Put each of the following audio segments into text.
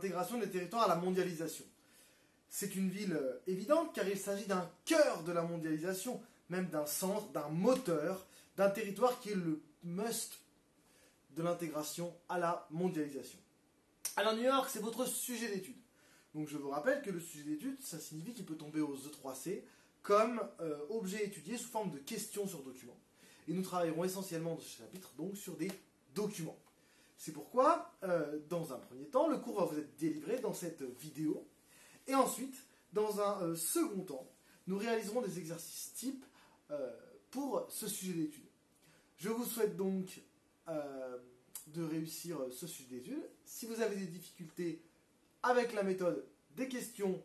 l'intégration des territoires à la mondialisation. C'est une ville évidente car il s'agit d'un cœur de la mondialisation, même d'un centre, d'un moteur, d'un territoire qui est le must de l'intégration à la mondialisation. Alors New York, c'est votre sujet d'étude. Donc je vous rappelle que le sujet d'étude, ça signifie qu'il peut tomber aux E3C comme objet étudié sous forme de questions sur document. Et nous travaillerons essentiellement dans ce chapitre donc sur des documents. C'est pourquoi, dans un premier temps, le cours va vous être délivré dans cette vidéo. Et ensuite, dans un second temps, nous réaliserons des exercices types pour ce sujet d'étude. Je vous souhaite donc de réussir ce sujet d'étude. Si vous avez des difficultés avec la méthode des questions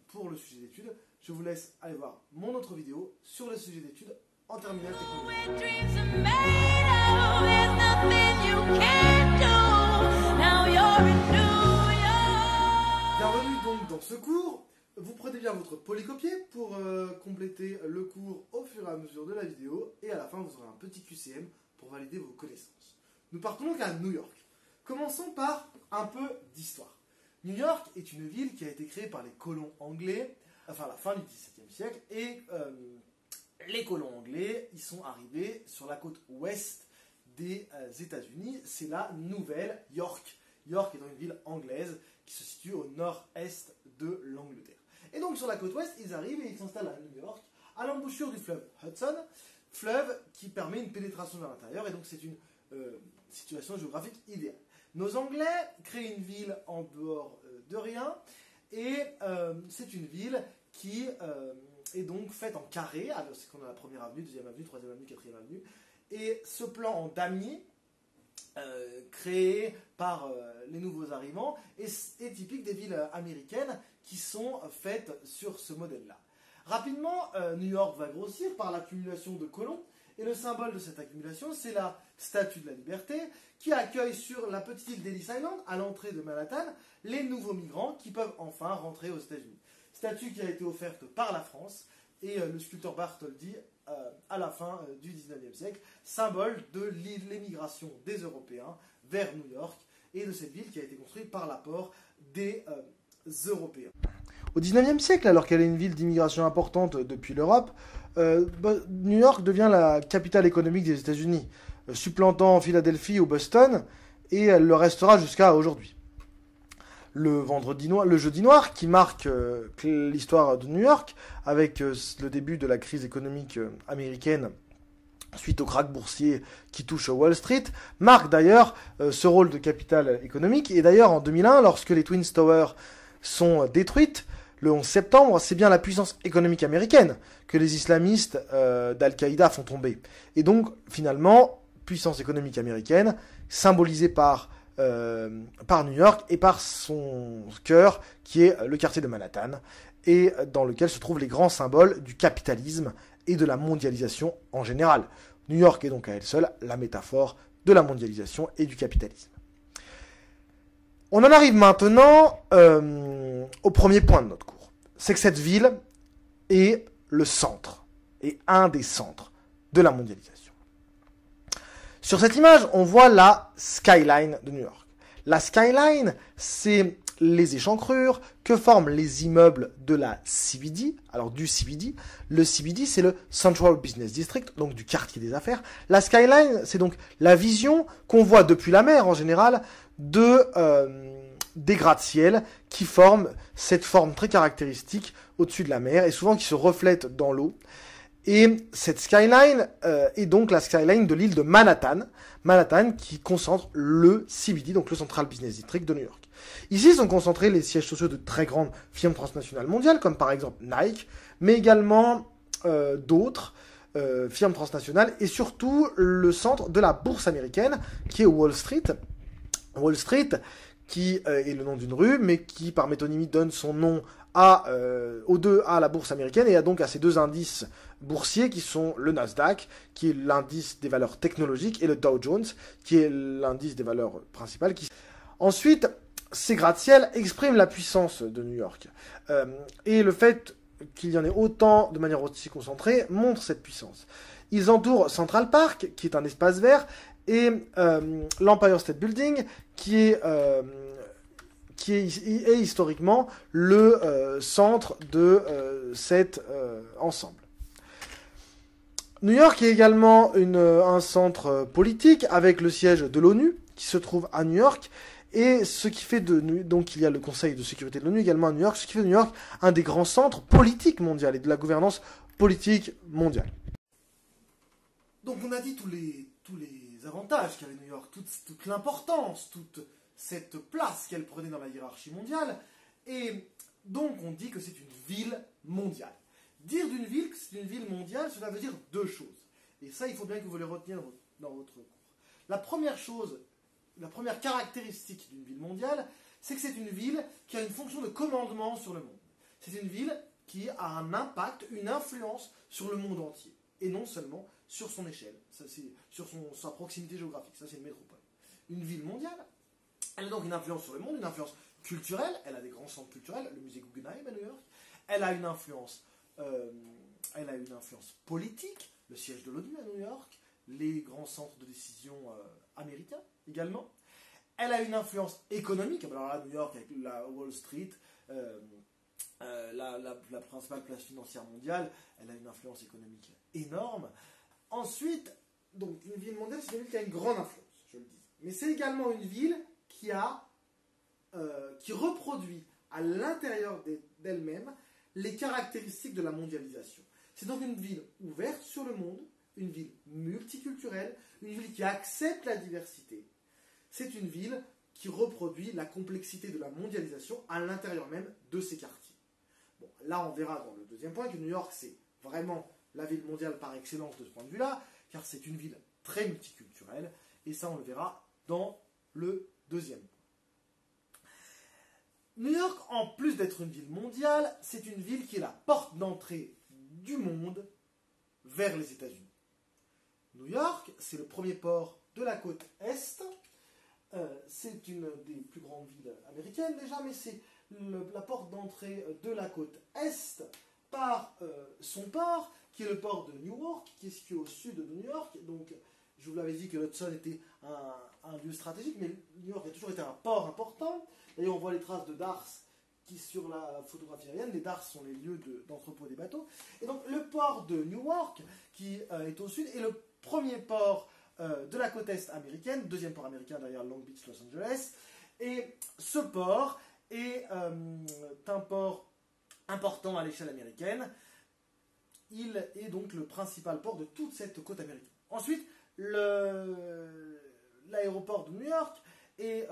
pour le sujet d'étude, je vous laisse aller voir mon autre vidéo sur le sujet d'étude en terminale technologique. Bienvenue donc dans ce cours. Vous prenez bien votre polycopier pour compléter le cours au fur et à mesure de la vidéo. Et à la fin, vous aurez un petit QCM pour valider vos connaissances. Nous partons donc à New York. Commençons par un peu d'histoire. New York est une ville qui a été créée par les colons anglais, enfin à la fin du XVIIe siècle. Et les colons anglais, ils sont arrivés sur la côte ouest des États-Unis. C'est la Nouvelle York. York étant une ville anglaise qui se situe au nord-est de l'Angleterre. Et donc sur la côte ouest, ils arrivent et ils s'installent à New York, à l'embouchure du fleuve Hudson, fleuve qui permet une pénétration vers l'intérieur, et donc c'est une situation géographique idéale. Nos Anglais créent une ville en dehors de rien, et c'est une ville qui est donc faite en carré, alors c'est qu'on a la première avenue, deuxième avenue, troisième avenue, quatrième avenue, et ce plan en damier, créé par les nouveaux arrivants, est typique des villes américaines qui sont faites sur ce modèle-là. Rapidement, New York va grossir par l'accumulation de colons, et le symbole de cette accumulation, c'est la Statue de la Liberté, qui accueille sur la petite île d'Ellis Island, à l'entrée de Manhattan, les nouveaux migrants qui peuvent enfin rentrer aux États-Unis. Statue qui a été offerte par la France, et le sculpteur Bartholdi, à la fin du XIXe siècle, symbole de l'émigration des Européens vers New York, et de cette ville qui a été construite par l'apport des Européens. Au XIXe siècle, alors qu'elle est une ville d'immigration importante depuis l'Europe, New York devient la capitale économique des États-Unis, supplantant Philadelphie ou Boston, et elle le restera jusqu'à aujourd'hui. Le jeudi noir, qui marque l'histoire de New York, avec le début de la crise économique américaine suite au krach boursier qui touche Wall Street, marque d'ailleurs ce rôle de capitale économique. Et d'ailleurs, en 2001, lorsque les Twin Towers sont détruites, le 11 septembre, c'est bien la puissance économique américaine que les islamistes d'Al-Qaïda font tomber. Et donc, finalement, puissance économique américaine, symbolisée par New York et par son cœur, qui est le quartier de Manhattan, et dans lequel se trouvent les grands symboles du capitalisme et de la mondialisation en général. New York est donc à elle seule la métaphore de la mondialisation et du capitalisme. On en arrive maintenant au premier point de notre cours. C'est que cette ville est le centre, et un des centres de la mondialisation. Sur cette image, on voit la skyline de New York. La skyline, c'est les échancrures que forment les immeubles de la CBD, alors du CBD. Le CBD, c'est le Central Business District, donc du quartier des affaires. La skyline, c'est donc la vision qu'on voit depuis la mer en général des gratte-ciel qui forment cette forme très caractéristique au-dessus de la mer et souvent qui se reflète dans l'eau. Et cette skyline est donc la skyline de l'île de Manhattan, Manhattan qui concentre le CBD, donc le Central Business District de New York. Ici sont concentrés les sièges sociaux de très grandes firmes transnationales mondiales, comme par exemple Nike, mais également d'autres firmes transnationales, et surtout le centre de la bourse américaine, qui est Wall Street. Wall Street, qui est le nom d'une rue, mais qui par métonymie donne son nom à la bourse américaine, et donc à ces deux indices boursiers qui sont le Nasdaq, qui est l'indice des valeurs technologiques, et le Dow Jones, qui est l'indice des valeurs principales. Ensuite, ces gratte-ciel expriment la puissance de New York. Et le fait qu'il y en ait autant de manière aussi concentrée montre cette puissance. Ils entourent Central Park, qui est un espace vert, et l'Empire State Building, qui qui est historiquement le centre de cet ensemble. New York est également un centre politique avec le siège de l'ONU qui se trouve à New York. Et ce qui fait donc il y a le Conseil de sécurité de l'ONU également à New York, ce qui fait de New York un des grands centres politiques mondiaux et de la gouvernance politique mondiale. Donc on a dit tous les avantages qu'avait New York, toute l'importance, toute cette place qu'elle prenait dans la hiérarchie mondiale, et donc on dit que c'est une ville mondiale. Dire d'une ville que c'est une ville mondiale, cela veut dire deux choses. Et ça, il faut bien que vous les reteniez dans votre cours. La première caractéristique d'une ville mondiale, c'est que c'est une ville qui a une fonction de commandement sur le monde. C'est une ville qui a un impact, une influence sur le monde entier, et non seulement sur son échelle, ça, sur sa proximité géographique. Ça, c'est une métropole. Une ville mondiale, elle a donc une influence sur le monde, une influence culturelle, elle a des grands centres culturels, le musée Guggenheim à New York, elle a une influence politique, le siège de l'ONU à New York, les grands centres de décision américains également. Elle a une influence économique, alors là, New York avec la Wall Street, la principale place financière mondiale, elle a une influence économique énorme. Ensuite, donc une ville mondiale, c'est une ville qui a une grande influence, je le dis. Mais c'est également une ville qui reproduit à l'intérieur d'elle-même les caractéristiques de la mondialisation. C'est donc une ville ouverte sur le monde, une ville multiculturelle, une ville qui accepte la diversité. C'est une ville qui reproduit la complexité de la mondialisation à l'intérieur même de ses quartiers. Bon, là, on verra dans le deuxième point que New York, c'est vraiment la ville mondiale par excellence de ce point de vue-là, car c'est une ville très multiculturelle, et ça, on le verra dans le deuxième point. New York, en plus d'être une ville mondiale, c'est une ville qui est la porte d'entrée du monde vers les États-Unis. New York, c'est le premier port de la côte Est. C'est une des plus grandes villes américaines déjà, mais c'est la porte d'entrée de la côte Est par son port, qui est le port de Newark, qui est situé au sud de New York. Donc, je vous l'avais dit que l'Hudson était un lieu stratégique, mais New York a toujours été un port important. D'ailleurs, on voit les traces de darses qui, sur la photographie aérienne, les darses sont les lieux d'entrepôt des bateaux. Et donc, le port de Newark, qui est au sud, est le premier port de la côte Est américaine, deuxième port américain derrière Long Beach, Los Angeles. Et ce port est un port important à l'échelle américaine. Il est donc le principal port de toute cette côte américaine. Ensuite, l'aéroport de New York est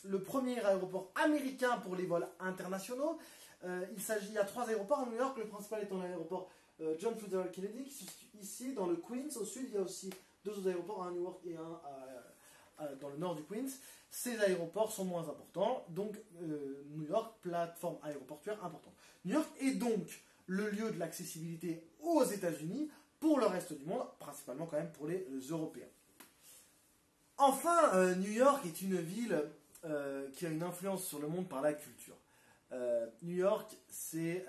le premier aéroport américain pour les vols internationaux. Il y a 3 aéroports à New York, le principal étant l'aéroport John Fitzgerald Kennedy, qui se situe ici dans le Queens. Au sud, il y a aussi 2 autres aéroports, un à Newark et un dans le nord du Queens. Ces aéroports sont moins importants, donc New York, plateforme aéroportuaire importante. New York est donc le lieu de l'accessibilité aux États-Unis pour le reste du monde, principalement quand même pour les Européens. Enfin, New York est une ville qui a une influence sur le monde par la culture. New York, c'est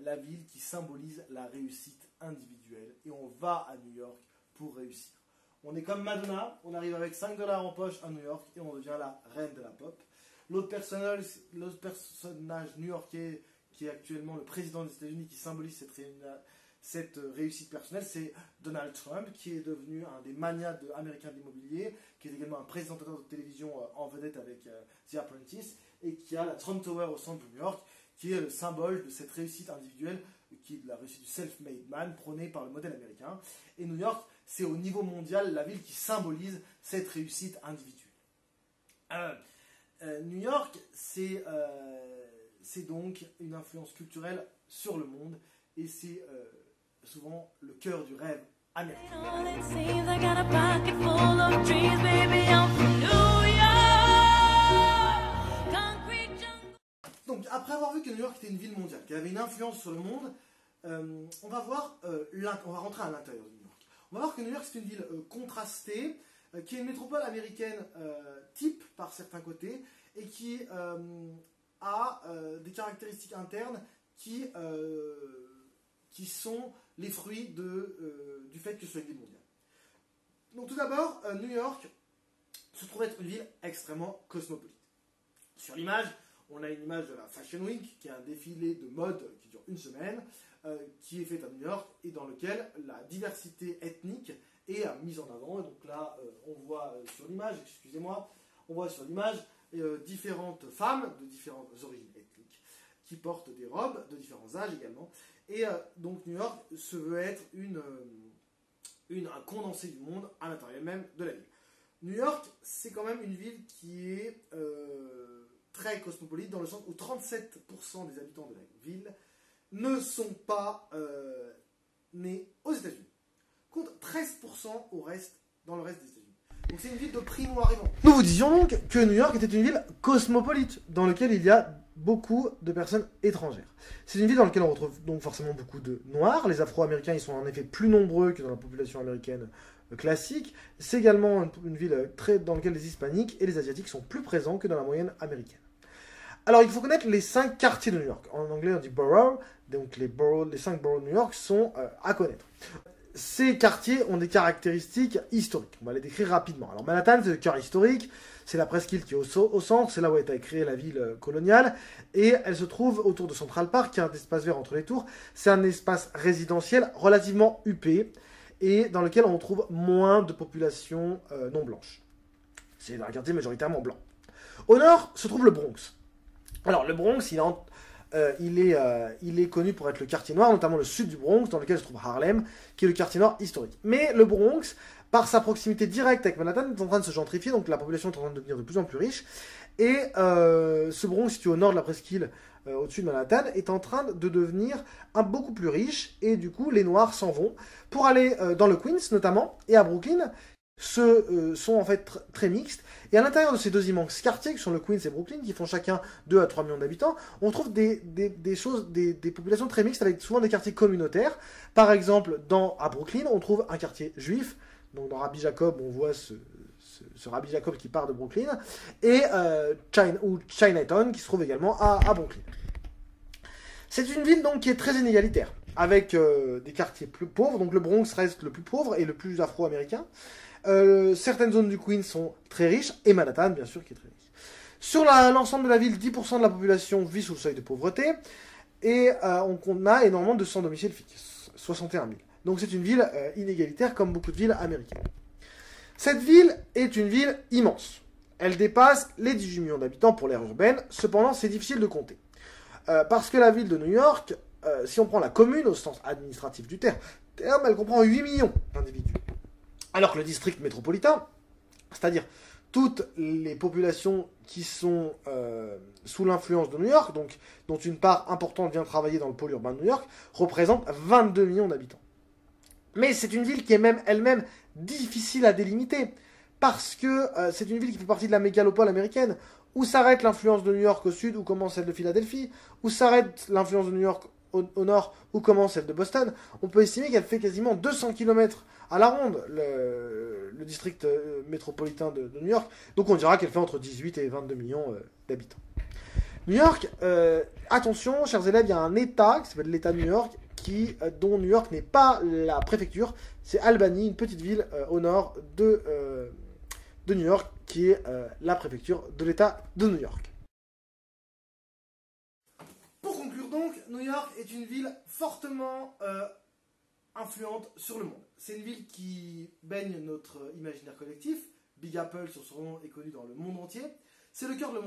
la ville qui symbolise la réussite individuelle, et on va à New York pour réussir. On est comme Madonna, on arrive avec 5 $ en poche à New York et on devient la reine de la pop. L'autre personnage new-yorkais qui est actuellement le président des États-Unis, qui symbolise cette réussite personnelle, c'est Donald Trump, qui est devenu un des magnats américains de l'immobilier, qui est également un présentateur de télévision en vedette avec The Apprentice, et qui a la Trump Tower au centre de New York, qui est le symbole de cette réussite individuelle, qui est de la réussite du self-made man, prônée par le modèle américain. Et New York, c'est au niveau mondial la ville qui symbolise cette réussite individuelle. New York, c'est donc une influence culturelle sur le monde, et c'est souvent le cœur du rêve américain. Donc, après avoir vu que New York était une ville mondiale, qu'elle avait une influence sur le monde, on va rentrer à l'intérieur de New York. On va voir que New York, c'est une ville contrastée, qui est une métropole américaine type par certains côtés, et qui a des caractéristiques internes qui sont les fruits du fait que ce soit une ville mondiale. Donc tout d'abord, New York se trouve être une ville extrêmement cosmopolite. Sur l'image, on a une image de la Fashion Week, qui est un défilé de mode qui dure une semaine, qui est fait à New York et dans lequel la diversité ethnique est mise en avant. Et donc là, on voit sur l'image, excusez-moi, on voit sur l'image différentes femmes de différentes origines ethniques qui portent des robes de différents âges également. Et donc New York se veut être un condensé du monde à l'intérieur même de la ville. New York, c'est quand même une ville qui est très cosmopolite dans le sens où 37% des habitants de la ville ne sont pas nés aux États-Unis, contre 13% dans le reste des États-Unis. Donc c'est une ville de primo-arrivants. Nous vous disions donc que New York était une ville cosmopolite, dans laquelle il y a beaucoup de personnes étrangères. C'est une ville dans laquelle on retrouve donc forcément beaucoup de Noirs. Les Afro-Américains, ils sont en effet plus nombreux que dans la population américaine classique. C'est également une ville dans laquelle les Hispaniques et les Asiatiques sont plus présents que dans la moyenne américaine. Alors, il faut connaître les 5 quartiers de New York. En anglais, on dit borough. Donc, les 5 boroughs de New York sont à connaître. Ces quartiers ont des caractéristiques historiques. On va les décrire rapidement. Alors, Manhattan, c'est le cœur historique. C'est la presqu'île qui est au centre. C'est là où a été créée la ville coloniale. Et elle se trouve autour de Central Park, qui est un espace vert entre les tours. C'est un espace résidentiel relativement huppé et dans lequel on trouve moins de population non blanche. C'est un quartier majoritairement blanc. Au nord se trouve le Bronx. Alors, le Bronx, il est connu pour être le quartier noir, notamment le sud du Bronx, dans lequel se trouve Harlem, qui est le quartier noir historique. Mais le Bronx, par sa proximité directe avec Manhattan, est en train de se gentrifier, donc la population est en train de devenir de plus en plus riche. Et ce Bronx, situé au nord de la presqu'île, au-dessus de Manhattan, est en train de devenir beaucoup plus riche, et du coup, les Noirs s'en vont pour aller dans le Queens, notamment, et à Brooklyn, sont en fait très mixtes. Et à l'intérieur de ces deux immenses quartiers, qui sont le Queens et Brooklyn, qui font chacun 2 à 3 millions d'habitants, on trouve des populations très mixtes, avec souvent des quartiers communautaires. Par exemple, à Brooklyn, on trouve un quartier juif. Donc dans Rabbi Jacob, on voit ce Rabbi Jacob qui part de Brooklyn, et Chinatown, qui se trouve également à Brooklyn. C'est une ville donc qui est très inégalitaire, avec des quartiers plus pauvres. Donc le Bronx reste le plus pauvre et le plus afro-américain. Certaines zones du Queens sont très riches, et Manhattan, bien sûr, qui est très riche. Sur l'ensemble de la ville, 10% de la population vit sous le seuil de pauvreté, et on a énormément de sans domicile fixe, 61 000. Donc c'est une ville inégalitaire, comme beaucoup de villes américaines. Cette ville est une ville immense. Elle dépasse les 18 millions d'habitants pour l'ère urbaine, cependant c'est difficile de compter. Parce que la ville de New York, si on prend la commune au sens administratif du terme, elle comprend 8 millions d'individus. Alors que le district métropolitain, c'est-à-dire toutes les populations qui sont sous l'influence de New York, donc dont une part importante vient travailler dans le pôle urbain de New York, représente 22 millions d'habitants. Mais c'est une ville qui est même elle-même difficile à délimiter, parce que c'est une ville qui fait partie de la mégalopole américaine, où s'arrête l'influence de New York au sud, où commence celle de Philadelphie, où s'arrête l'influence de New York au nord, où commence celle de Boston. On peut estimer qu'elle fait quasiment 200 km à la ronde, le district métropolitain de New York. Donc on dira qu'elle fait entre 18 et 22 millions d'habitants. New York, attention, chers élèves, il y a un État qui s'appelle l'État de New York, dont New York n'est pas la préfecture. C'est Albany, une petite ville au nord de New York, qui est la préfecture de l'État de New York. Pour conclure donc, New York est une ville fortement influente sur le monde. C'est une ville qui baigne notre imaginaire collectif. Big Apple, sur son nom, est connu dans le monde entier. C'est le cœur de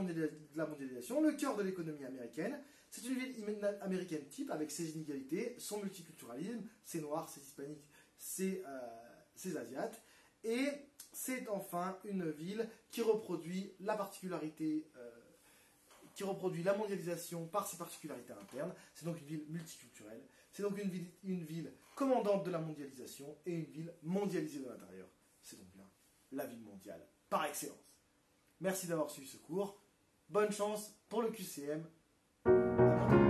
la mondialisation, le cœur de l'économie américaine. C'est une ville américaine type, avec ses inégalités, son multiculturalisme, ses noirs, ses hispaniques, ses asiates. Et c'est enfin une ville qui reproduit la particularité, qui reproduit la mondialisation par ses particularités internes. C'est donc une ville multiculturelle. C'est donc une ville commandante de la mondialisation et une ville mondialisée de l'intérieur. C'est donc bien la ville mondiale par excellence. Merci d'avoir suivi ce cours. Bonne chance pour le QCM. À bientôt.